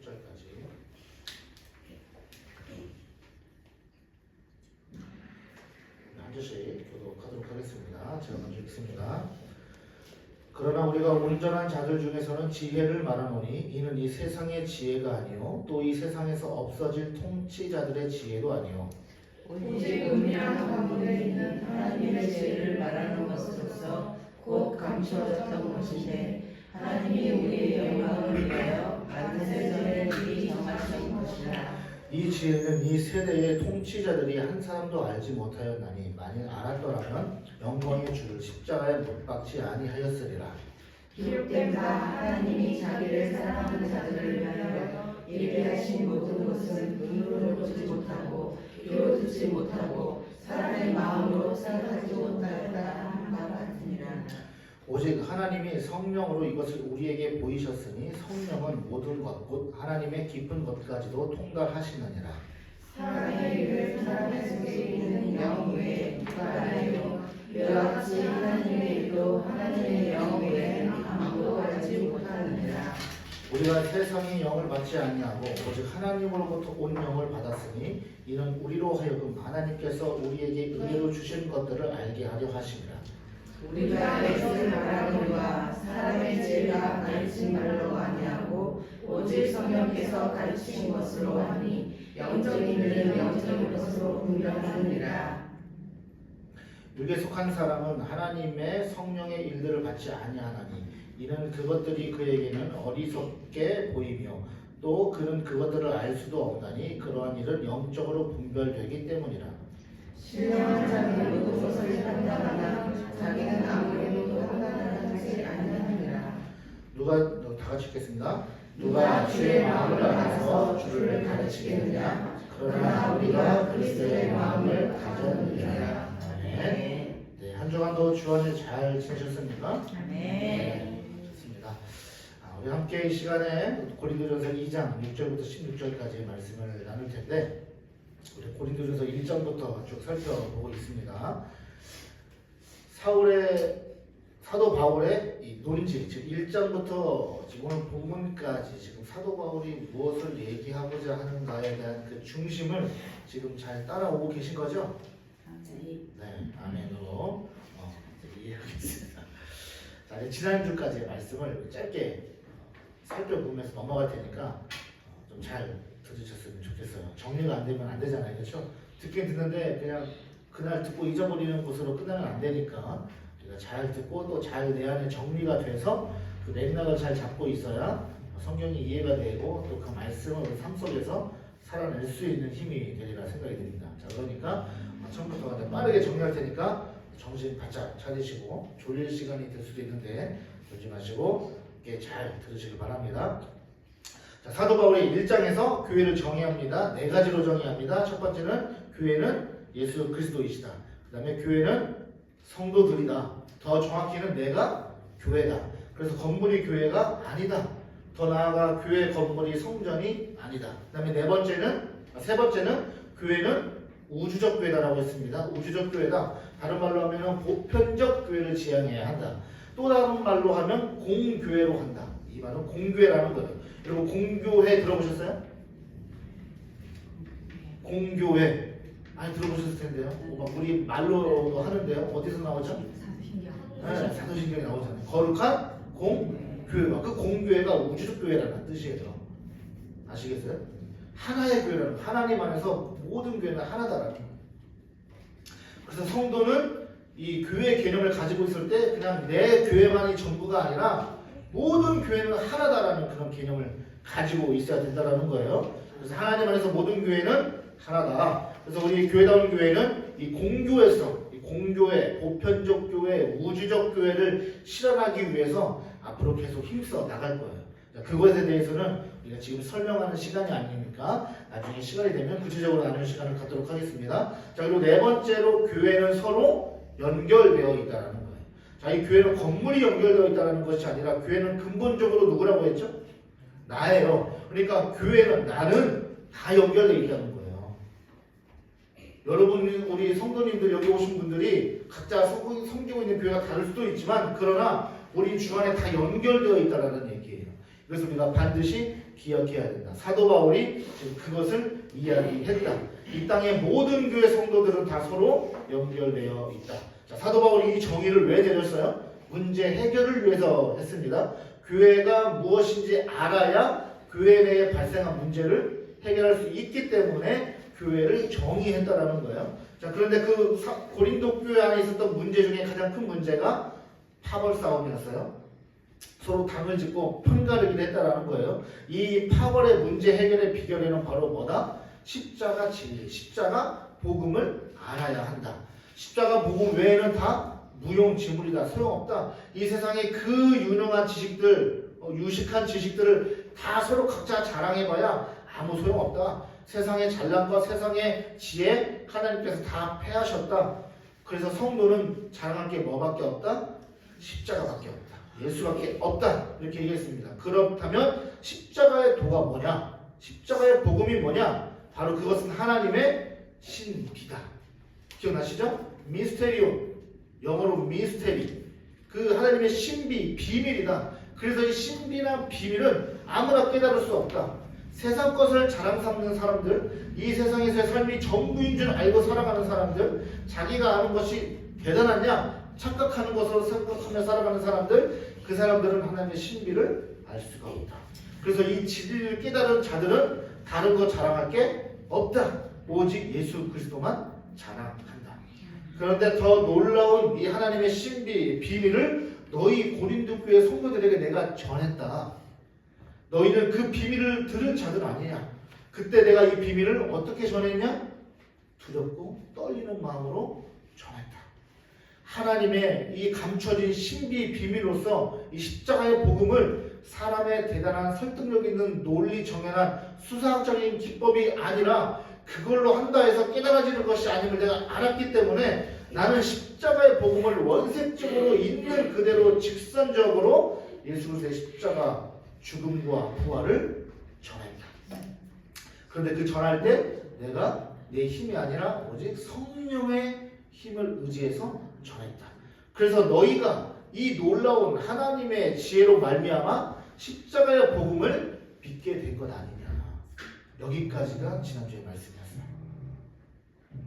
10절까지. 한 절씩 교독하도록 하겠습니다. 제가 먼저 읽습니다. 그러나 우리가 온전한 자들 중에서는 지혜를 말하노니 이는 이 세상의 지혜가 아니요 또 이 세상에서 없어질 통치자들의 지혜도 아니요 오직 은밀한 가운데 있는 하나님의 지혜를 말하는 것으로서 곧 감추어졌던 것인데 하나님이 우리의 영광을 위하여 만세 전에 미리 정하신 것이라. 이 지혜는 이 세대의 통치자들이 한 사람도 알지 못하였나니 만일 알았더라면 영광의 주를 십자가에 못 박지 아니하였으리라. 기록된 바 하나님이 자기를 사랑하는 자들을 위하여 예비하신 모든 것은 눈으로 보지 못하고 귀로 듣지 못하고 사람의 마음으로 생각하지 못하였다 하는 바 같으니라. 오직 하나님이 성령으로 이것을 우리에게 보이셨으니 성령은 모든 것 곧 하나님의 깊은 것까지도 통달하시느니라. 사람의 일을 사람의 속에 있는 영 외에 누가 알아요? 이와 같이 하나님의 일도 하나님의 영 외에 아무도 알지 못하느니라. 우리가 세상의 영을 받지 아니하고 오직 하나님으로부터 온 영을 받았으니 이는 우리로 하여금 하나님께서 우리에게 은혜로 주신 것들을 알게 하려 하심이라. 우리가 애를 말하노니와 사람의 지혜가 가르친 말로 아니하고 오직 성령께서 가르치신 것으로 하니 영적인 일은 영적인 것으로 분별하느니라. 육에 속한 사람은 하나님의 성령의 일들을 받지 아니하나니 이는 그것들이 그에게는 어리석게 보이며 또 그는 그것들을 알 수도 없나니 그러한 일은 영적으로 분별되기 때문이라. 신령한 자는 모든 것을 판단하나 자기는 아무래도 판단을 하지 아니하느니라. 다 같이 읽겠습니다. 누가 주의 마음을 알아서 주를 가르치겠느냐? 그러나 우리가 그리스도의 마음을 가졌느니라. 아멘. 네, 한 주간도 주안을 잘 지내셨습니까? 아멘. 좋습니다. 우리 함께 이 시간에 고린도전서 2장 6절부터 16절까지 말씀을 나눌 텐데 우리 고린도전서 1장부터 쭉 살펴보고 있습니다. 사도 바울의 이 논지, 즉 1장부터 지금 오늘 본문까지 지금 사도 바울이 무엇을 얘기하고자 하는가에 대한 그 중심을 지금 잘 따라오고 계신 거죠? 네, 아멘으로 이해하겠습니다. 자, 이제 지난주까지의 말씀을 짧게 살펴보면서 넘어갈 테니까 좀 잘 들으셨으면 좋겠어요. 정리가 안 되면 안 되잖아요, 그렇죠? 듣긴 듣는데 그냥 그날 듣고 잊어버리는 것으로 끝나면 안 되니까 우리가 잘 듣고 또 잘 내 안에 정리가 돼서 그 맥락을 잘 잡고 있어야 성경이 이해가 되고 또 그 말씀을 우리 삶 속에서 살아낼 수 있는 힘이 되리라 생각이 듭니다. 자, 그러니까 처음부터 빠르게 정리할 테니까 정신 바짝 차리시고 졸릴 시간이 될 수도 있는데 졸지 마시고 이렇게 잘 들으시길 바랍니다. 자, 사도 바울이 1장에서 교회를 정의합니다. 네 가지로 정의합니다. 첫 번째는 교회는 예수 그리스도이시다. 그 다음에 교회는 성도들이다. 더 정확히는 내가 교회다. 그래서 건물이 교회가 아니다. 더 나아가 교회 건물이 성전이 아니다. 그 다음에 세 번째는 교회는 우주적 교회다라고 했습니다. 우주적 교회다. 다른 말로 하면 보편적 교회를 지향해야 한다. 또 다른 말로 하면 공교회로 한다. 이 말은 공교회라는 거예요. 여러분 공교회 들어보셨어요? 공교회 많이 들어보셨을 텐데요. 우리 말로도 하는데요. 어디서 나오죠? 네, 사도신경에 나오잖아요. 거룩한 공교회와 그 공교회가 우주적 교회라는 뜻이에요. 아시겠어요? 하나의 교회라는 거. 하나님 안에서 모든 교회는 하나다라는 거. 그래서 성도는 이 교회 개념을 가지고 있을 때 그냥 내 교회만이 전부가 아니라 모든 교회는 하나다라는 그런 개념을 가지고 있어야 된다는 거예요. 그래서 하나님 안에서 모든 교회는 하나다. 그래서 우리 교회다운 교회는 이 공교회성, 이 공교회, 보편적 교회, 우주적 교회를 실현하기 위해서 앞으로 계속 힘써 나갈 거예요. 그것에 대해서는 우리가 지금 설명하는 시간이 아니니까 나중에 시간이 되면 구체적으로 나누는 시간을 갖도록 하겠습니다. 자, 그리고 네 번째로 교회는 서로 연결되어 있다는 거예요. 자, 이 교회는 건물이 연결되어 있다는 것이 아니라 교회는 근본적으로 누구라고 했죠? 나예요. 그러니까 교회는 나는 다 연결되어 있다는 거예요. 여러분, 우리 성도님들 여기 오신 분들이 각자 섬기고 있는 교회가 다를 수도 있지만 그러나 우리 주 안에 다 연결되어 있다는 얘기예요. 그래서 우리가 반드시 기억해야 된다. 사도 바울이 지금 그것을 이야기했다. 이 땅의 모든 교회 성도들은 다 서로 연결되어 있다. 자, 사도 바울이 이 정의를 왜 내렸어요? 문제 해결을 위해서 했습니다. 교회가 무엇인지 알아야 교회 내에 발생한 문제를 해결할 수 있기 때문에 교회를 정의했다라는 거예요. 자, 그런데 그 고린도 교회 안에 있었던 문제 중에 가장 큰 문제가 파벌 싸움이었어요. 서로 당을 짓고 편가르기를 했다라는 거예요. 이 파벌의 문제 해결의 비결에는 바로 뭐다? 십자가 진리, 십자가 복음을 알아야 한다. 십자가 복음 외에는 다 무용지물이다, 소용없다. 이 세상의 그 유능한 지식들, 유식한 지식들을 다 서로 각자 자랑해봐야 아무 소용없다. 세상의 잘남과 세상의 지혜 하나님께서 다 패하셨다. 그래서 성도는 자랑할 게 뭐밖에 없다? 십자가밖에 없다. 예수밖에 없다. 이렇게 얘기했습니다. 그렇다면 십자가의 도가 뭐냐? 십자가의 복음이 뭐냐? 바로 그것은 하나님의 신비다. 기억나시죠? 미스테리오, 영어로 미스테리. 그 하나님의 신비, 비밀이다. 그래서 이 신비나 비밀은 아무나 깨달을 수 없다. 세상 것을 자랑 삼는 사람들, 이 세상에서의 삶이 전부인 줄 알고 살아가는 사람들, 자기가 아는 것이 대단하냐 착각하는 것으로 생각하며 살아가는 사람들, 그 사람들은 하나님의 신비를 알 수가 없다. 그래서 이 진리를 깨달은 자들은 다른 거 자랑할 게 없다. 오직 예수 그리스도만 자랑한다. 그런데 더 놀라운 이 하나님의 신비, 비밀을 너희 고린도 교회 성도들에게 내가 전했다. 너희는 그 비밀을 들은 자들 아니냐. 그때 내가 이 비밀을 어떻게 전했냐? 두렵고 떨리는 마음으로 전했다. 하나님의 이 감춰진 신비 비밀로서 이 십자가의 복음을 사람의 대단한 설득력 있는 논리 정연한 수사학적인 기법이 아니라 그걸로 한다 해서 깨달아지는 것이 아님을 내가 알았기 때문에 나는 십자가의 복음을 원색적으로 있는 그대로 직선적으로 예수 그리스도의 십자가 죽음과 부활을 전한다. 그런데 그 전할 때 내가 내 힘이 아니라 오직 성령의 힘을 의지해서 전했다. 그래서 너희가 이 놀라운 하나님의 지혜로 말미암아 십자가의 복음을 믿게 된 것 아니냐. 여기까지가 지난주의 말씀이었어요.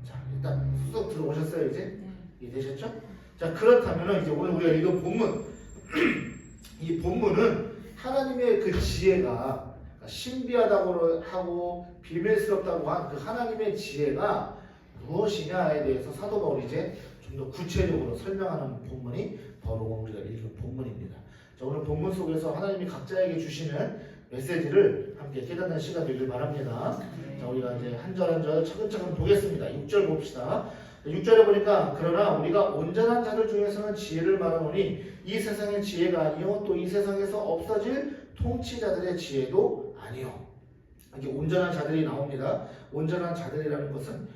자, 일단 쑥 들어오셨어요 이제? 이해되셨죠? 자, 그렇다면 이제 오늘 우리가 읽은 본문 이 본문은 하나님의 그 지혜가 신비하다고 하고 비밀스럽다고 한 그 하나님의 지혜가 무엇이냐에 대해서 사도 바울이 이제 좀 더 구체적으로 설명하는 본문이 바로 우리가 읽은 본문입니다. 자, 오늘 본문 속에서 하나님이 각자에게 주시는 메시지를 함께 깨닫는 시간 되길 바랍니다. 자, 우리가 이제 한 절 한 절 차근차근 보겠습니다. 6절 봅시다. 6절에 보니까 그러나 우리가 온전한 자들 중에서는 지혜를 말하노니 이 세상의 지혜가 아니요 또 이 세상에서 없어질 통치자들의 지혜도 아니요. 이렇게 온전한 자들이 나옵니다. 온전한 자들이라는 것은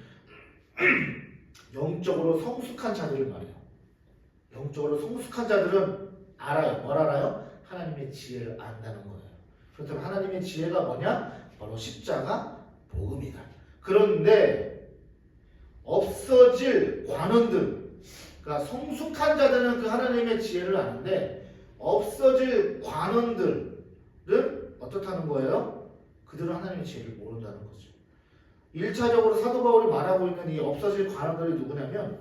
영적으로 성숙한 자들을 말해요. 영적으로 성숙한 자들은 알아요. 뭘 알아요? 하나님의 지혜를 안다는 거예요. 그렇다면 하나님의 지혜가 뭐냐? 바로 십자가 복음이다. 그런데 없어질 관원들, 그러니까 성숙한 자들은 그 하나님의 지혜를 아는데 없어질 관원들은 어떻다는 거예요? 그들은 하나님의 지혜를 모른다는 거죠. 1차적으로 사도 바울이 말하고 있는 이 없어질 관원들이 누구냐면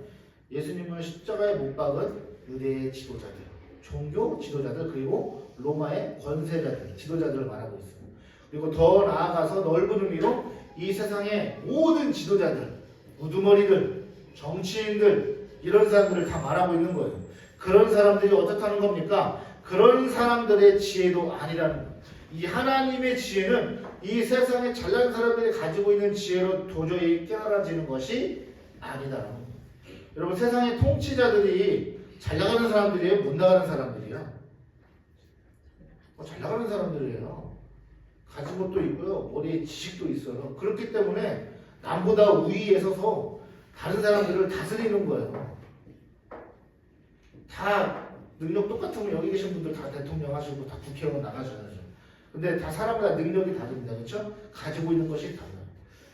예수님을 십자가에 못 박은 유대의 지도자들, 종교 지도자들, 그리고 로마의 권세자들, 지도자들을 말하고 있어요. 그리고 더 나아가서 넓은 의미로 이 세상의 모든 지도자들, 우두머리들, 정치인들, 이런 사람들을 다 말하고 있는 거예요. 그런 사람들이 어떻다는 겁니까? 그런 사람들의 지혜도 아니라는 거예요. 이 하나님의 지혜는 이 세상에 잘난 사람들이 가지고 있는 지혜로 도저히 깨달아지는 것이 아니다라는 거예요. 여러분, 세상의 통치자들이 잘 나가는 사람들이에요? 못 나가는 사람들이에요? 잘 나가는 사람들이에요. 가진 것도 있고요. 머리에 지식도 있어요. 그렇기 때문에 남보다 우위에 서서 다른 사람들을 다스리는 거예요. 다 능력 똑같으면 여기 계신 분들 다 대통령 하시고 다 국회의원 나가셔야죠. 근데 다 사람마다 능력이 다릅니다. 그렇죠? 가지고 있는 것이 달라요.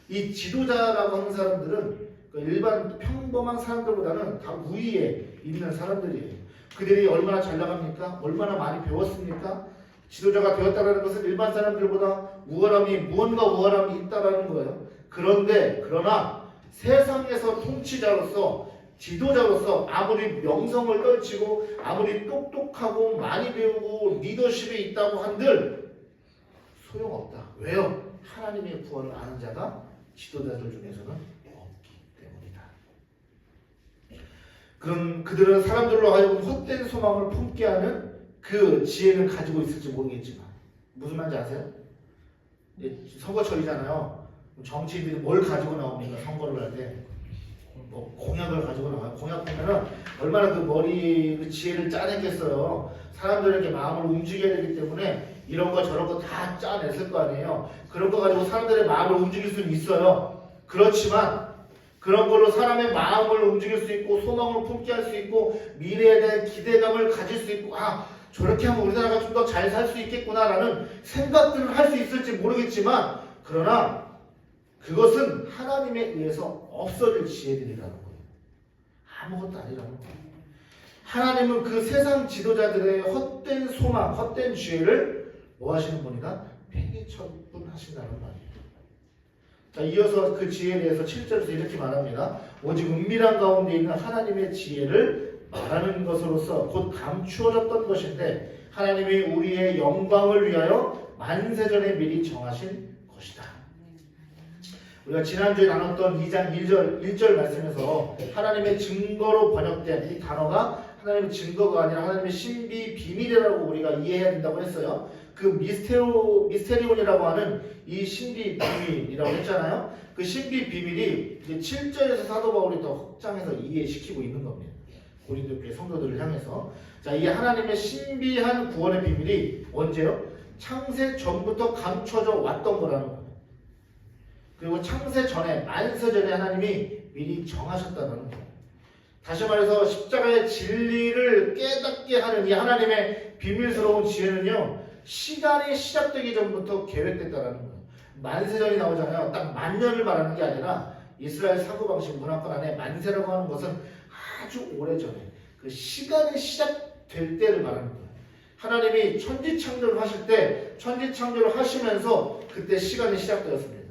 이 지도자라고 하는 사람들은 일반 평범한 사람들보다는 다 우위에 있는 사람들이에요. 그들이 얼마나 잘 나갑니까? 얼마나 많이 배웠습니까? 지도자가 되었다는 것은 일반 사람들보다 무언가 우월함이 있다라는 거예요. 그러나 세상에서 통치자로서 지도자로서 아무리 명성을 떨치고 아무리 똑똑하고 많이 배우고 리더십에 있다고 한들 소용없다. 왜요? 하나님의 구원을 아는 자가 지도자들 중에서는 없기 때문이다. 그들은 사람들로 하여금 헛된 소망을 품게 하는 그 지혜를 가지고 있을지 모르겠지만 무슨 말인지 아세요? 선거철이잖아요. 정치인들이 뭘 가지고 나옵니까? 선거를 할 때 뭐 공약을 가지고 나와요. 공약 보면은 얼마나 그 머리 그 지혜를 짜냈겠어요. 사람들에게 마음을 움직여야 되기 때문에 이런 거 저런 거 다 짜냈을 거 아니에요. 그런 거 가지고 사람들의 마음을 움직일 수는 있어요. 그렇지만 그런 걸로 사람의 마음을 움직일 수 있고 소망을 품게 할 수 있고 미래에 대한 기대감을 가질 수 있고 저렇게 하면 우리나라가 좀 더 잘 살 수 있겠구나라는 생각들을 할 수 있을지 모르겠지만 그러나 그것은 하나님에 의해서 없어질 지혜들이라는 거예요. 아무것도 아니라는 거예요. 하나님은 그 세상 지도자들의 헛된 소망, 헛된 지혜를 뭐 하시는 분이다? 폐기처분하신다는 말이에요. 자, 이어서 그 지혜에 대해서 7절에서 이렇게 말합니다. 오직 은밀한 가운데 있는 하나님의 지혜를 말하는 것으로서 곧 감추어졌던 것인데 하나님이 우리의 영광을 위하여 만세전에 미리 정하신 것이다. 우리가 지난주에 나눴던 2장 1절 말씀에서 하나님의 증거로 번역된 이 단어가 하나님의 증거가 아니라 하나님의 신비 비밀이라고 우리가 이해해야 된다고 했어요. 그 미스테리온이라고 하는 이 신비 비밀이라고 했잖아요. 그 신비 비밀이 이제 7절에서 사도 바울이 더 확장해서 이해시키고 있는 겁니다. 고린도 교회 성도들을 향해서. 자, 이 하나님의 신비한 구원의 비밀이 언제요? 창세 전부터 감춰져 왔던 거라는 거예요. 그리고 창세 전에 만세전에 하나님이 미리 정하셨다는 거예요. 다시 말해서 십자가의 진리를 깨닫게 하는 이 하나님의 비밀스러운 지혜는요, 시간이 시작되기 전부터 계획됐다는 거예요. 만세전이 나오잖아요. 딱 만년을 말하는 게 아니라 이스라엘 사고방식 문화권 안에 만세라고 하는 것은 아주 오래전에 그 시간이 시작될 때를 말하는 거예요. 하나님이 천지창조를 하실 때 천지창조를 하시면서 그때 시간이 시작되었습니다.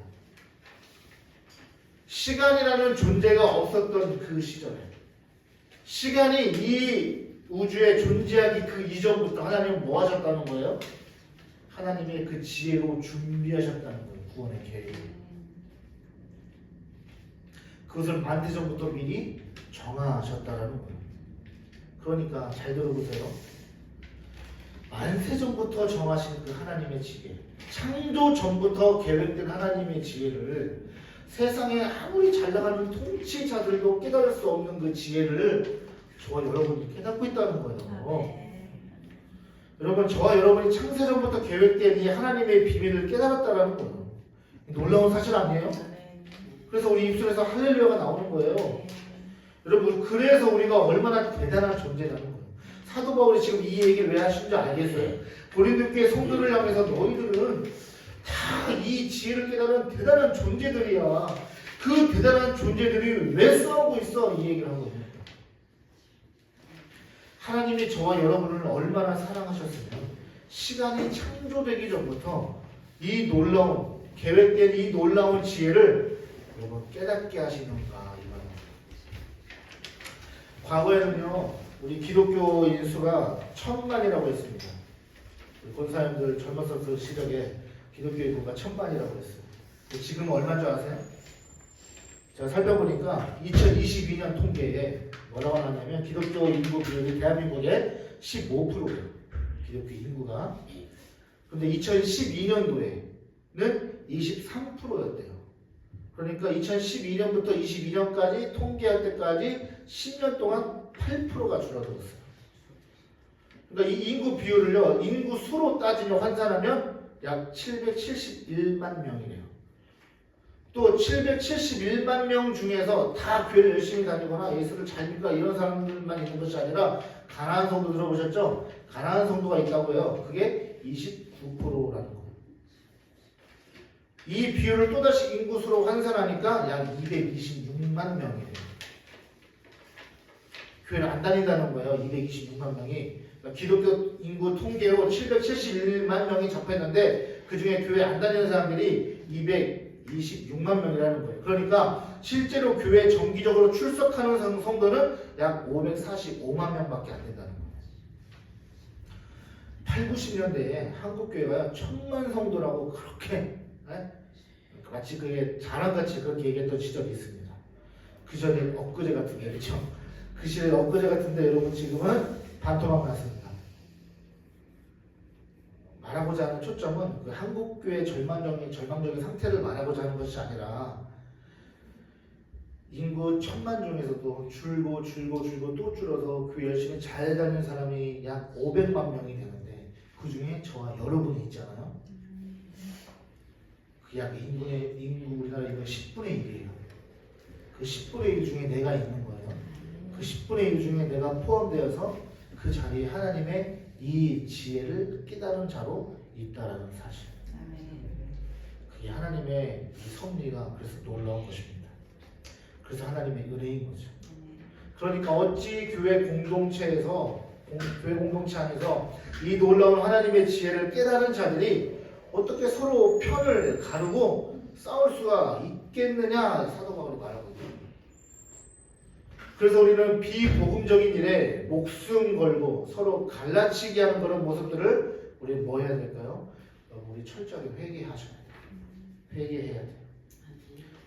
시간이라는 존재가 없었던 그 시절에 시간이 이 우주에 존재하기 그 이전부터 하나님은 뭐 하셨다는 거예요? 하나님의 그 지혜로 준비하셨다는 거예요. 구원의 계획을. 그것을 만세전부터 미리 정하셨다는 거예요. 그러니까 잘 들어보세요. 만세전부터 정하신 그 하나님의 지혜, 창조 전부터 계획된 하나님의 지혜를 세상에 아무리 잘 나가는 통치자들도 깨달을 수 없는 그 지혜를 저와 여러분이 깨닫고 있다는 거예요. 여러분, 저와 여러분이 창세전부터 계획된 이 하나님의 비밀을 깨달았다는 거예요. 놀라운 사실 아니에요? 그래서 우리 입술에서 할렐루야가 나오는 거예요. 여러분, 그래서 우리가 얼마나 대단한 존재라는 거예요. 사도 바울이 지금 이 얘기를 왜 하신 줄 알겠어요? 고린도 교회 성도를 향해서 너희들은 다 이 지혜를 깨달은 대단한 존재들이야. 그 대단한 존재들이 왜 싸우고 있어? 이 얘기를 하고 있는 거예요. 하나님이 저와 여러분을 얼마나 사랑하셨으면 시간이 창조되기 전부터 이 놀라운 계획된 이 놀라운 지혜를 여러분 깨닫게 하시는가 이 말입니다. 과거에는요 우리 기독교인 수가 1000만이라고 했습니다. 우리 권사님들 젊었을 그 시절에 기독교 인구가 1000만이라고 했어요. 지금은 얼마인 줄 아세요? 제가 살펴보니까 2022년 통계에 뭐라고 나냐면 기독교 인구 비율이 대한민국의 15%예요. 기독교 인구가. 근데 2012년도에는 23%였대요. 그러니까 2012년부터 22년까지 통계할 때까지 10년 동안 8%가 줄어들었어요. 그러니까 이 인구 비율을요, 인구 수로 따지면 환산하면 약 771만 명이래요. 또 771만 명 중에서 다 교회를 열심히 다니거나 예수를 잘 믿거나 이런 사람들만 있는 것이 아니라 가난한 성도 들어보셨죠? 가난한 성도가 있다고요. 그게 29%라는 거예요. 이 비율을 또다시 인구수로 환산하니까 약 226만 명이래요. 교회를 안 다닌다는 거예요. 226만 명이. 기독교 인구 통계로 771만 명이 접했는데 그 중에 교회 안 다니는 사람들이 226만 명이라는 거예요. 그러니까 실제로 교회 정기적으로 출석하는 성도는 약 545만 명밖에 안 된다는 거예요. 8, 90년대에 한국 교회가 1000만 성도라고 그렇게 마치 그게 자랑같이 그렇게 얘기했던 시절이 있습니다. 그 전에 엊그제 같은데, 그렇죠? 그 시절에 엊그제 같은데 여러분 지금은 반토막 났습니다. 말하고자 하는 초점은 그 한국교회의 절망적인 상태를 말하고자 하는 것이 아니라 인구 1000만 중에서도 줄고 또 줄어서 교회 열심히 잘 다니는 사람이 약 500만 명이 되는데 그 중에 저와 여러분이 있잖아요. 그 약 인구 우리나라 인구 10분의 1이에요. 그 10분의 1 중에 내가 있는 거예요. 그 10분의 1 중에 내가 포함되어서 그 자리에 하나님의 이 지혜를 깨달은 자로 있다라는 사실. 그게 하나님의 이 섭리가 그래서 놀라운 것입니다. 그래서 하나님의 은혜인 거죠. 그러니까 어찌 교회 공동체 안에서 이 놀라운 하나님의 지혜를 깨달은 자들이 어떻게 서로 편을 가르고 싸울 수가 있겠느냐 사도 바울이 말하고 있거든요. 그래서 우리는 비복음적인 일에 목숨 걸고 서로 갈라치게 하는 그런 모습들을 우리 뭐 해야 될까요? 우리 철저하게 회개하셔야 돼요. 회개해야 돼요.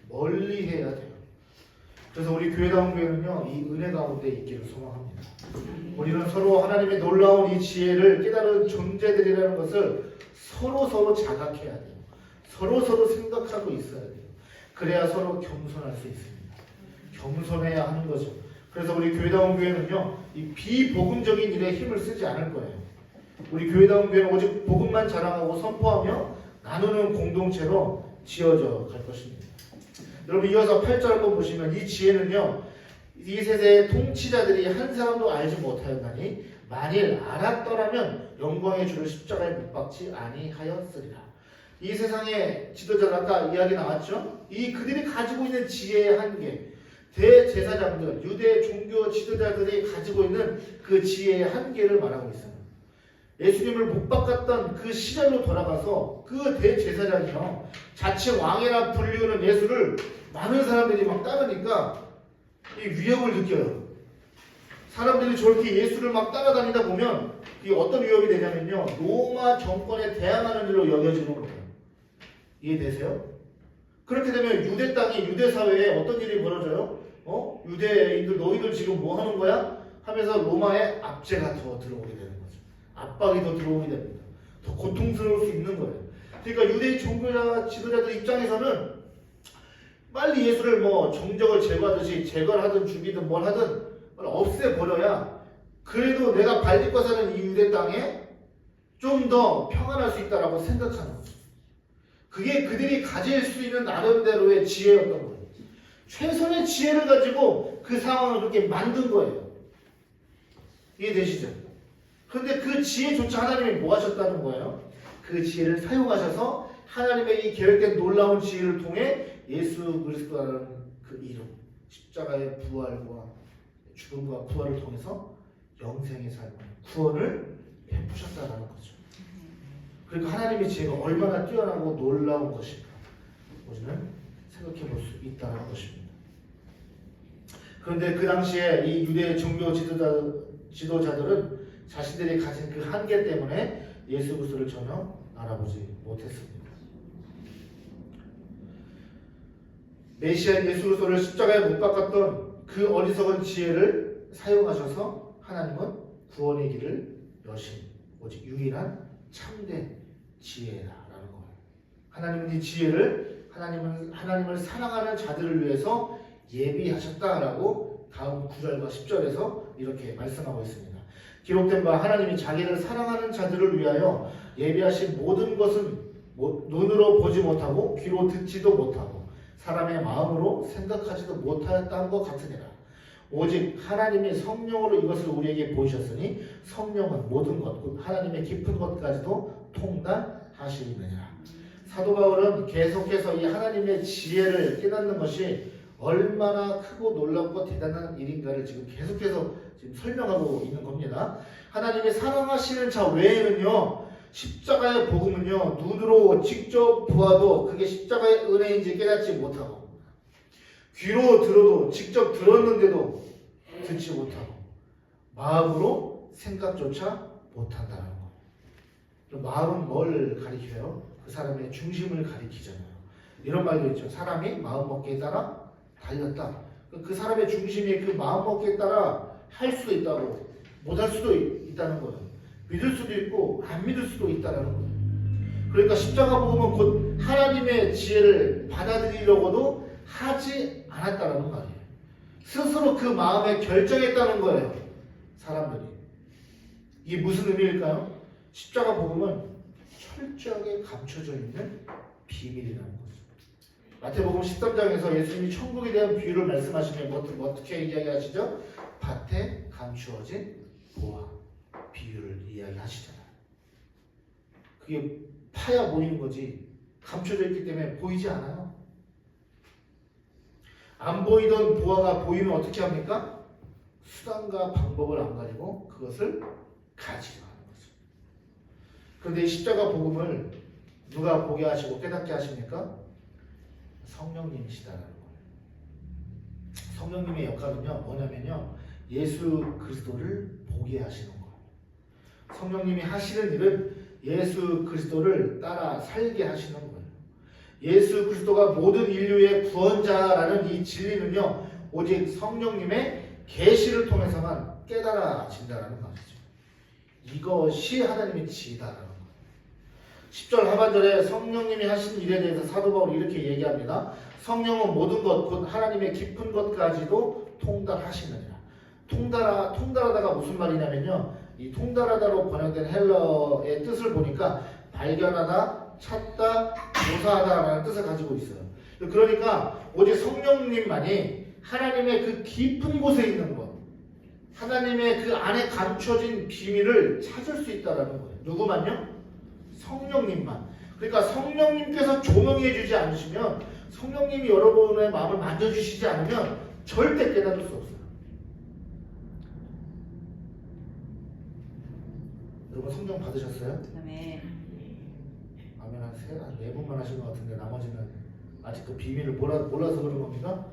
멀리 해야 돼요. 그래서 우리 교회다운 교회는요, 이 은혜 가운데 있기를 소망합니다. 우리는 서로 하나님의 놀라운 이 지혜를 깨달은 존재들이라는 것을 서로 자각해야 돼요. 서로 생각하고 있어야 돼요. 그래야 서로 겸손할 수 있습니다. 겸손해야 하는 거죠. 그래서 우리 교회다운 교회는요, 이 비복음적인 일에 힘을 쓰지 않을 거예요. 우리 교회다운 교회는 오직 복음만 자랑하고 선포하며 나누는 공동체로 지어져 갈 것입니다. 여러분 이어서 8절 한번 보시면 이 지혜는요, 이 세대의 통치자들이 한 사람도 알지 못하였나니 만일 알았더라면 영광의 주를 십자가에 못 박지 아니하였으리라. 이 세상의 지도자들 아까 이야기 나왔죠? 이 그들이 가지고 있는 지혜의 한계, 대제사장들, 유대 종교 지도자들이 가지고 있는 그 지혜의 한계를 말하고 있어요. 예수님을 못 바꿨던 그 시절로 돌아가서 그 대제사장이요, 자칭 왕이라 불리우는 예수를 많은 사람들이 막 따르니까 이 위협을 느껴요. 사람들이 저렇게 예수를 막 따라다니다 보면 이게 어떤 위협이 되냐면요, 로마 정권에 대항하는 일로 여겨지는 거예요. 이해되세요? 그렇게 되면 유대 땅이, 유대 사회에 어떤 일이 벌어져요? 유대인들 너희들 지금 뭐 하는 거야? 하면서 로마의 압제가 더 들어오게 되는 거죠. 압박이 더 들어오게 됩니다. 더 고통스러울 수 있는 거예요. 그러니까 유대인 종교자 지도자들 입장에서는 빨리 예수를 뭐 정적을 제거하듯이 제거를 하든 죽이든 뭘 하든 없애버려야 그래도 내가 발딛고 사는 이 유대 땅에 좀 더 평안할 수 있다라고 생각하는 거죠. 그게 그들이 가질 수 있는 나름대로의 지혜였던 거예요. 최선의 지혜를 가지고 그 상황을 그렇게 만든 거예요. 이해되시죠? 그런데 그 지혜조차 하나님이 뭐 하셨다는 거예요? 그 지혜를 사용하셔서 하나님의 이 계획된 놀라운 지혜를 통해 예수 그리스도라는 그 이름, 십자가의 부활과 죽음과 부활을 통해서 영생의 삶, 구원을 베푸셨다는 거죠. 그러니까 하나님의 지혜가 얼마나 뛰어나고 놀라운 것인가 우리는 생각해 볼 수 있다는 것입니다. 그런데 그 당시에 이 유대 종교 지도자들은 자신들이 가진 그 한계 때문에 예수 그리스도를 전혀 알아보지 못했습니다. 메시아 예수 그리스도를 십자가에 못 박았던 그 어리석은 지혜를 사용하셔서 하나님은 구원의 길을 여신, 오직 유일한 참된 지혜라는 거예요. 하나님은 이 지혜를 하나님을 사랑하는 자들을 위해서 예비하셨다라고 다음 9절과 10절에서 이렇게 말씀하고 있습니다. 기록된 바 하나님이 자기를 사랑하는 자들을 위하여 예비하신 모든 것은 눈으로 보지 못하고 귀로 듣지도 못하고 사람의 마음으로 생각하지도 못하였다는 것 같으니라. 오직 하나님이 성령으로 이것을 우리에게 보이셨으니 성령은 모든 것, 곧 하나님의 깊은 것까지도 통달하시느니라. 사도 바울은 계속해서 이 하나님의 지혜를 깨닫는 것이 얼마나 크고 놀랍고 대단한 일인가를 지금 계속해서 지금 설명하고 있는 겁니다. 하나님이 사랑하시는 자 외에는요, 십자가의 복음은요, 눈으로 직접 보아도 그게 십자가의 은혜인지 깨닫지 못하고, 귀로 들어도 직접 들었는데도 듣지 못하고, 마음으로 생각조차 못한다는 거예요. 마음은 뭘 가리켜요? 그 사람의 중심을 가리키잖아요. 이런 말도 있죠. 사람이 마음먹기에 따라 달렸다. 그 사람의 중심이 그 마음먹기에 따라 할 수도 있다고, 못할 수도 있다는 거예요. 믿을 수도 있고 안 믿을 수도 있다는 거예요. 그러니까 십자가 복음은 곧 하나님의 지혜를 받아들이려고도 하지 않았다는 말이에요. 스스로 그 마음에 결정했다는 거예요. 사람들이. 이게 무슨 의미일까요? 십자가 복음은 철저하게 감춰져 있는 비밀이라는 거죠. 마태복음 13장에서 예수님이 천국에 대한 비유를 말씀하시면 어떻게 이야기하시죠? 밭에 감추어진 보화 비유를 이야기하시잖아요. 그게 파야 보이는 거지 감춰져 있기 때문에 보이지 않아요. 안 보이던 보화가 보이면 어떻게 합니까? 수단과 방법을 안 가지고 그것을 가지려 하는 거죠. 그런데 이 십자가 복음을 누가 보게 하시고 깨닫게 하십니까? 성령님이시다라는 거예요. 성령님의 역할은요, 뭐냐면요, 예수 그리스도를 보게 하시는 거예요. 성령님이 하시는 일은 예수 그리스도를 따라 살게 하시는 거예요. 예수 그리스도가 모든 인류의 구원자라는 이 진리는요, 오직 성령님의 계시를 통해서만 깨달아진다는 말이죠. 이것이 하나님의 지혜다라는 거예요. 10절 하반절에 성령님이 하신 일에 대해서 사도 바울이 이렇게 얘기합니다. 성령은 모든 것, 곧 하나님의 깊은 것까지도 통달하시느니라. 통달하다가 무슨 말이냐면요, 이 통달하다로 번역된 헬러의 뜻을 보니까 발견하다, 찾다, 조사하다라는 뜻을 가지고 있어요. 그러니까 오직 성령님만이 하나님의 그 깊은 곳에 있는 것, 하나님의 그 안에 감춰진 비밀을 찾을 수 있다는 거예요. 누구만요? 성령님만. 그러니까 성령님께서 조명해 주지 않으시면, 성령님이 여러분의 마음을 만져주시지 않으면 절대 깨달을 수 없어요. 여러분 성령 받으셨어요? 아멘. 아멘. 한 4분만 하신 것 같은데 나머지는 아직 그 비밀을 몰라서 그런 겁니까?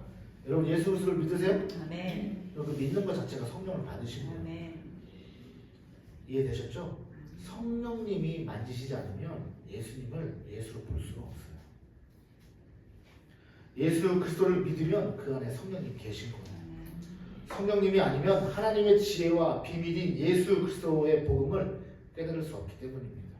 여러분 예수 그리스도를 믿으세요? 아멘. 여러분 믿는 것 자체가 성령을 받으신 거예요. 아멘. 이해되셨죠? 성령님이 만지시지 않으면 예수님을 예수로 볼 수가 없어요. 예수 그리스도를 믿으면 그 안에 성령님 계신 거예요. 성령님이 아니면 하나님의 지혜와 비밀인 예수 그리스도의 복음을 깨달을 수 없기 때문입니다.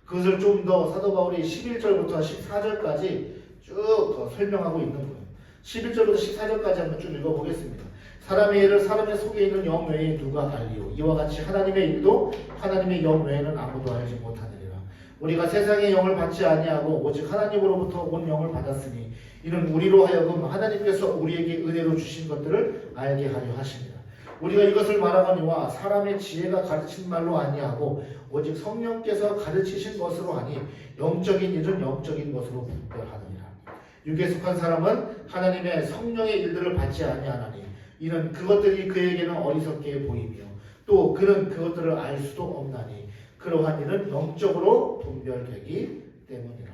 그것을 좀 더 사도 바울이 11절부터 14절까지 쭉 더 설명하고 있는 거예요. 11절부터 14절까지 한번 쭉 읽어보겠습니다. 사람의 일을 사람의 속에 있는 영 외에 누가 알리오? 이와 같이 하나님의 일도 하나님의 영 외에는 아무도 알지 못하느니라. 우리가 세상의 영을 받지 아니하고 오직 하나님으로부터 온 영을 받았으니 이는 우리로 하여금 하나님께서 우리에게 은혜로 주신 것들을 알게 하려 하십니다. 우리가 이것을 말하거니와 사람의 지혜가 가르친 말로 아니하고 오직 성령께서 가르치신 것으로 하니 영적인 일은 영적인 것으로 분별하느니라. 육에 속한 사람은 하나님의 성령의 일들을 받지 아니하나니 이는 그것들이 그에게는 어리석게 보이며 또 그는 그것들을 알 수도 없나니 그러한 일은 영적으로 분별되기 때문이라.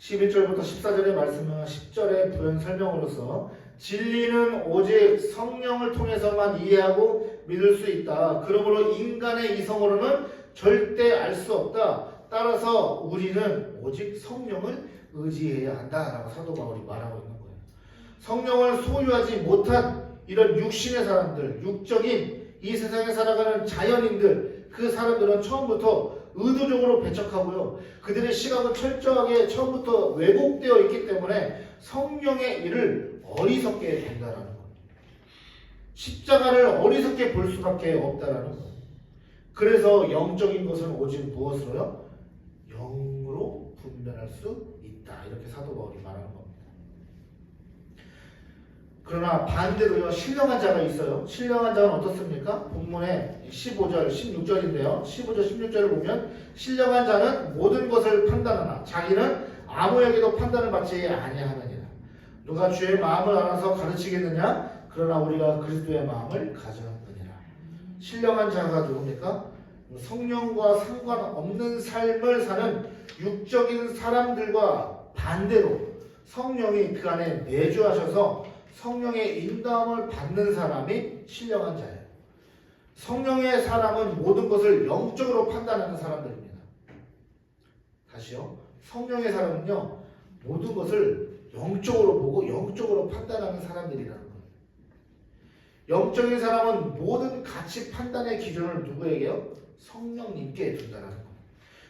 11절부터 14절의 말씀은 10절의 부연 설명으로서 진리는 오직 성령을 통해서만 이해하고 믿을 수 있다. 그러므로 인간의 이성으로는 절대 알 수 없다. 따라서 우리는 오직 성령을 의지해야 한다라고 사도 바울이 말하고 있는 거예요. 성령을 소유하지 못한 이런 육신의 사람들, 육적인 이 세상에 살아가는 자연인들, 그 사람들은 처음부터 의도적으로 배척하고요. 그들의 시각은 철저하게 처음부터 왜곡되어 있기 때문에 성령의 일을 어리석게 된다라는 거예요. 십자가를 어리석게 볼 수밖에 없다라는 거예요. 그래서 영적인 것은 오직 무엇으로요? 영으로 분별할 수 있다. 이렇게 사도 바울이 말하는 겁니다. 그러나 반대로요, 신령한 자가 있어요. 신령한 자는 어떻습니까? 본문에 15절, 16절인데요. 15절, 16절을 보면 신령한 자는 모든 것을 판단하나 자기는 아무에게도 판단을 받지 아니하느니라. 누가 주의 마음을 알아서 가르치겠느냐? 그러나 우리가 그리스도의 마음을 가졌느니라. 신령한 자가 누굽니까? 성령과 상관없는 삶을 사는 육적인 사람들과 반대로 성령이 그 안에 내주하셔서 성령의 인도함을 받는 사람이 신령한 자예요. 성령의 사람은 모든 것을 영적으로 판단하는 사람들입니다. 다시요. 성령의 사람은요, 모든 것을 영적으로 보고 영적으로 판단하는 사람들이라는 거예요. 영적인 사람은 모든 가치 판단의 기준을 누구에게요? 성령님께 둔다는 거예요.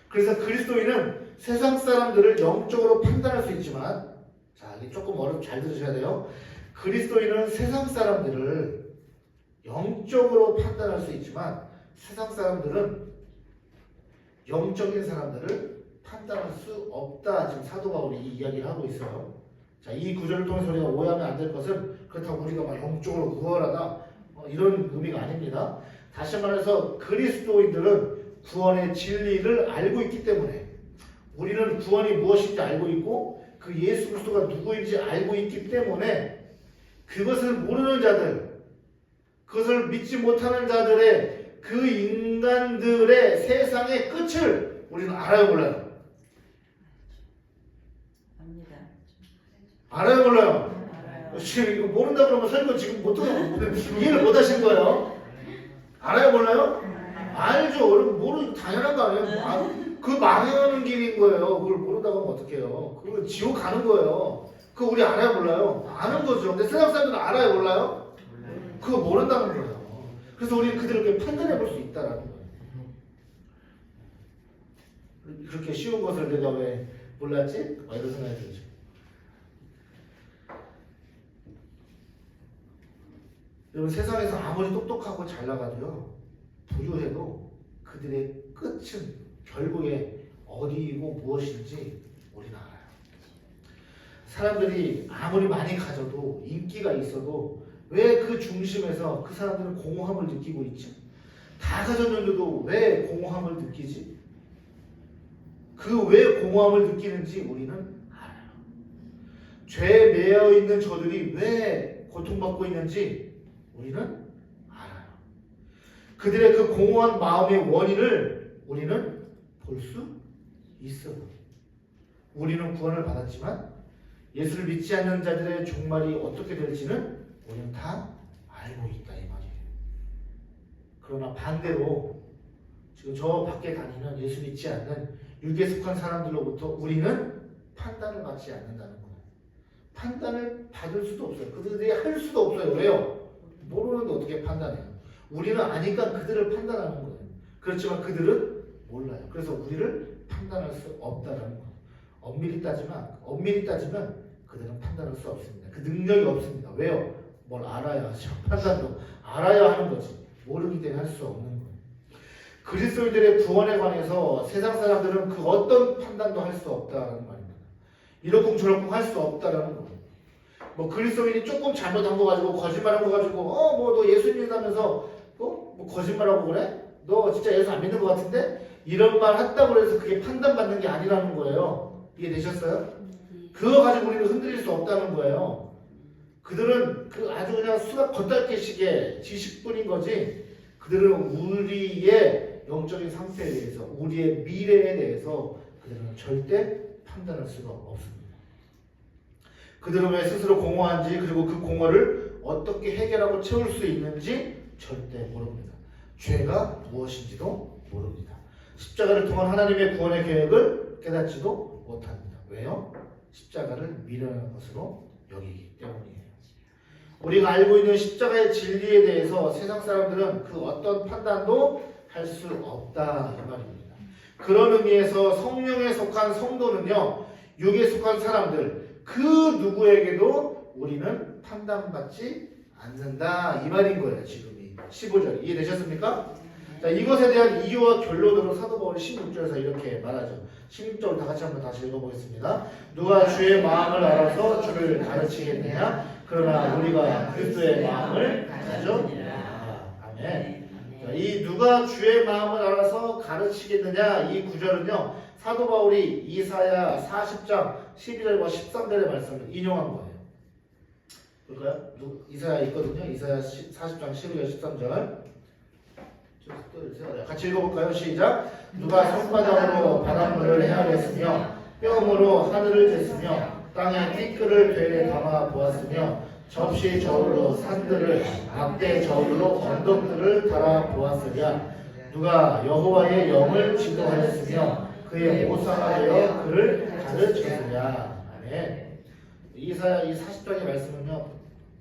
그래서 그리스도인은 세상 사람들을 영적으로 판단할 수 있지만, 자, 이게 조금 어렵고 잘 들으셔야 돼요. 그리스도인은 세상 사람들을 영적으로 판단할 수 있지만 세상 사람들은 영적인 사람들을 판단할 수 없다. 지금 사도 바울이 이 이야기를 하고 있어요. 자, 이 구절을 통해서 우리가 오해하면 안 될 것은 그렇다고 우리가 막 영적으로 구원하다 이런 의미가 아닙니다. 다시 말해서 그리스도인들은 구원의 진리를 알고 있기 때문에 우리는 구원이 무엇인지 알고 있고 그 예수 그리스도가 누구인지 알고 있기 때문에 그것을 모르는 자들, 그것을 믿지 못하는 자들의 그 인간들의 세상의 끝을 우리는 알아요, 몰라요? 압니다. 알아요, 몰라요? 알아요. 지금 이거 모른다 그러면 설교 지금 이해를 못 하신 거예요? 알아요, 몰라요? 알죠. 여러분 모르는 당연한 거 아니에요? 그 망하는 길인 거예요. 그걸 모른다고 하면 어떡해요? 그걸 지옥 가는 거예요. 그거 우리 알아요, 몰라요? 아는 거죠. 근데 세상 사람들은 알아요, 몰라요? 그거 모른다는 거예요. 그래서 우리는 그들을 판단해 볼 수 있다라는 거예요. 그렇게 쉬운 것을 내가 왜 몰랐지? 이런 생각이 들죠. 여러분 세상에서 아무리 똑똑하고 잘 나가도요, 부유해도 그들의 끝은 결국에 어디이고 무엇인지 우리는 알아요. 사람들이 아무리 많이 가져도 인기가 있어도 왜 그 중심에서 그 사람들은 공허함을 느끼고 있지? 다 가졌는데도 왜 공허함을 느끼지? 그 왜 공허함을 느끼는지 우리는 알아요. 죄에 매여 있는 저들이 왜 고통받고 있는지 우리는 알아요. 그들의 그 공허한 마음의 원인을 우리는 볼 수 있어요. 우리는 구원을 받았지만 예수를 믿지 않는 자들의 종말이 어떻게 될지는 우리는 다 알고 있다 이 말이에요. 그러나 반대로 지금 저 밖에 다니는 예수 믿지 않는 육에 속한 사람들로부터 우리는 판단을 받지 않는다는 거예요. 판단을 받을 수도 없어요. 그들이 할 수도 없어요. 왜요? 모르는데 어떻게 판단해요? 우리는 아니까 그들을 판단하는 거예요. 그렇지만 그들은 몰라요. 그래서 우리를 판단할 수 없다는 거예요. 엄밀히 따지면 그들은 판단할 수 없습니다. 그 능력이 없습니다. 왜요? 뭘 알아야 하죠. 판단도 알아야 하는 거지. 모르기 때문에 할 수 없는 거예요. 그리스도인들의 구원에 관해서 세상 사람들은 그 어떤 판단도 할 수 없다는 말입니다. 이렇쿵 저렇쿵 할 수 없다라는 거예요. 뭐 그리스도인이 조금 잘못한 거 가지고 거짓말한 거 가지고 뭐 너 예수 믿는다면서 뭐 거짓말하고 그래? 너 진짜 예수 안 믿는 거 같은데? 이런 말 했다고 해서 그게 판단받는 게 아니라는 거예요. 이해되셨어요? 그거 가지고 우리는 흔들릴 수 없다는 거예요. 그들은 아주 그냥 수납 겉핥기식의 지식뿐인 거지 그들은 우리의 영적인 상태에 대해서 우리의 미래에 대해서 그들은 절대 판단할 수가 없습니다. 그들은 왜 스스로 공허한지 그리고 그 공허를 어떻게 해결하고 채울 수 있는지 절대 모릅니다. 죄가 무엇인지도 모릅니다. 십자가를 통한 하나님의 구원의 계획을 깨닫지도 못합니다. 왜요? 십자가를 미련한 것으로 여기기 때문이에요. 우리가 알고 있는 십자가의 진리에 대해서 세상 사람들은 그 어떤 판단도 할 수 없다 이 말입니다. 그런 의미에서 성령에 속한 성도는요, 육에 속한 사람들 그 누구에게도 우리는 판단받지 않는다 이 말인 거예요. 지금이 15절 이해되셨습니까? 자, 이것에 대한 이유와 결론으로 사도 바울이 16절에서 이렇게 말하죠. 16절 다 같이 한번 다시 읽어보겠습니다. 누가 주의 마음을 알아서 주를 가르치겠느냐? 그러나 우리가 그리스도의 마음을 가졌느니라. 아멘. 자, 이 누가 주의 마음을 알아서 가르치겠느냐? 이 구절은요, 사도 바울이 이사야 40장 12절과 13절의 말씀을 인용한 거예요. 볼까요? 이사야 있거든요. 이사야 40장 12절 13절 같이 읽어볼까요? 시작. 누가 손바닥으로 바닷물을 헤아렸으며 뼘으로 하늘을 쟀으며 땅에 티끌을 배에 담아 보았으며 접시 저울로 산들을 막대 저울로 언덕들을 달아 보았으랴. 누가 여호와의 영을 지도하였으며 그의 모사가 되어 그를 가르쳤으랴. 아멘. 이사야 이 40장의 말씀은요,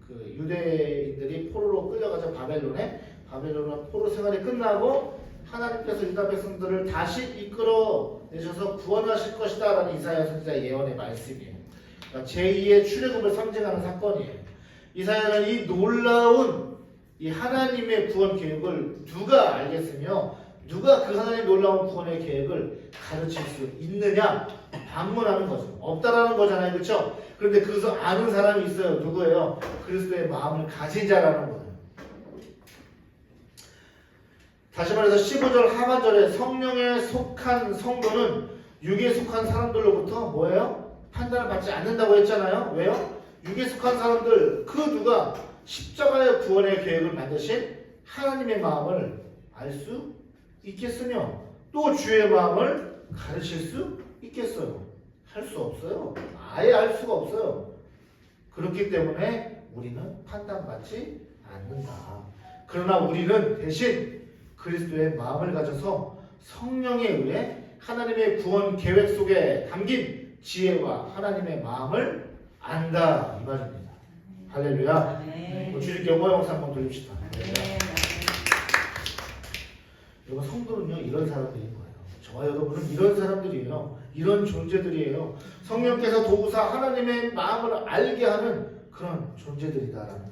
그 유대인들이 포로로 끌려가자 바벨론에 포로 생활이 끝나고 하나님께서 유다 백성들을 다시 이끌어내셔서 구원하실 것이다 라는 이사야 선지자의 예언의 말씀이에요. 그러니까 제2의 출애굽을 상징하는 사건이에요. 이사야는 이 놀라운 이 하나님의 구원 계획을 누가 알겠으며 누가 그 하나님의 놀라운 구원의 계획을 가르칠 수 있느냐 반문하는 거죠. 없다라는 거잖아요. 그렇죠? 그런데 그것을 아는 사람이 있어요. 누구예요? 그리스도의 마음을 가진 자라는 거예요. 다시 말해서 15절 하반절에 성령에 속한 성도는 육에 속한 사람들로부터 뭐예요? 판단을 받지 않는다고 했잖아요. 왜요? 육에 속한 사람들 그 누가 십자가의 구원의 계획을 만드신 하나님의 마음을 알 수 있겠으며 또 주의 마음을 가르칠 수 있겠어요? 할 수 없어요. 아예 알 수가 없어요. 그렇기 때문에 우리는 판단받지 않는다. 그러나 우리는 대신 그리스도의 마음을 가져서 성령에 의해 하나님의 구원 계획 속에 담긴 지혜와 하나님의 마음을 안다 이 말입니다. 할렐루야. 주님께 영광 영상 한번 돌립시다. 여러분 성도는요 이런 사람들인 거예요. 저와 여러분은 이런 사람들이에요. 이런 존재들이에요. 성령께서 도우사 하나님의 마음을 알게 하는 그런 존재들이다라는 거예요.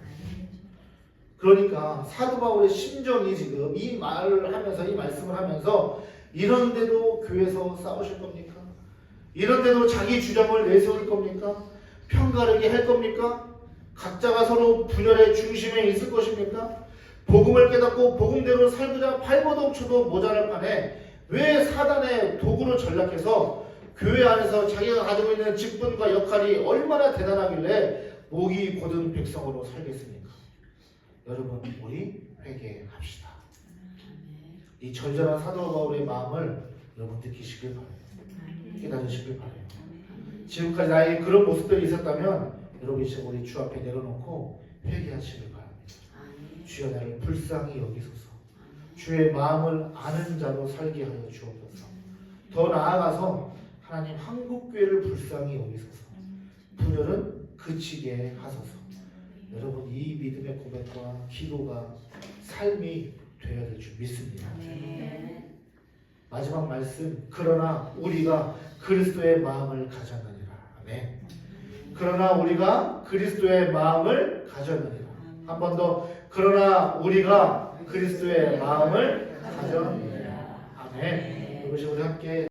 그러니까 사도 바울의 심정이 지금 이 말을 하면서 이 말씀을 하면서 이런데도 교회에서 싸우실 겁니까? 이런데도 자기 주장을 내세울 겁니까? 편가르게 할 겁니까? 각자가 서로 분열의 중심에 있을 것입니까? 복음을 깨닫고 복음대로 살고자 팔보도 쳐도 모자랄 판에 왜 사단의 도구로 전락해서 교회 안에서 자기가 가지고 있는 직분과 역할이 얼마나 대단하길래 목이 곧은 백성으로 살겠습니까? 여러분 우리 회개합시다. 이 절절한 사도 바울의 마음을 여러분 느끼시길 바라요. 깨달으시길 바라요. 지금까지 나에게 그런 모습들이 있었다면 여러분 이제 우리 주 앞에 내려놓고 회개하시길 바랍니다. 주여 나를 불쌍히 여기소서. 주의 마음을 아는 자로 살게 하여 주옵소서. 더 나아가서 하나님 한국교회를 불쌍히 여기소서. 분열은 그치게 하소서. 여러분 이 믿음의 고백과 기도가 삶이 되어야 될 줄 믿습니다. 마지막 말씀 그러나 우리가 그리스도의 마음을 가졌느니라. 아멘. 그러나 우리가 그리스도의 마음을 가졌느니라. 한 번 더 그러나 우리가 그리스도의 마음을 가졌느니라. 아멘. 이것이 우리 함께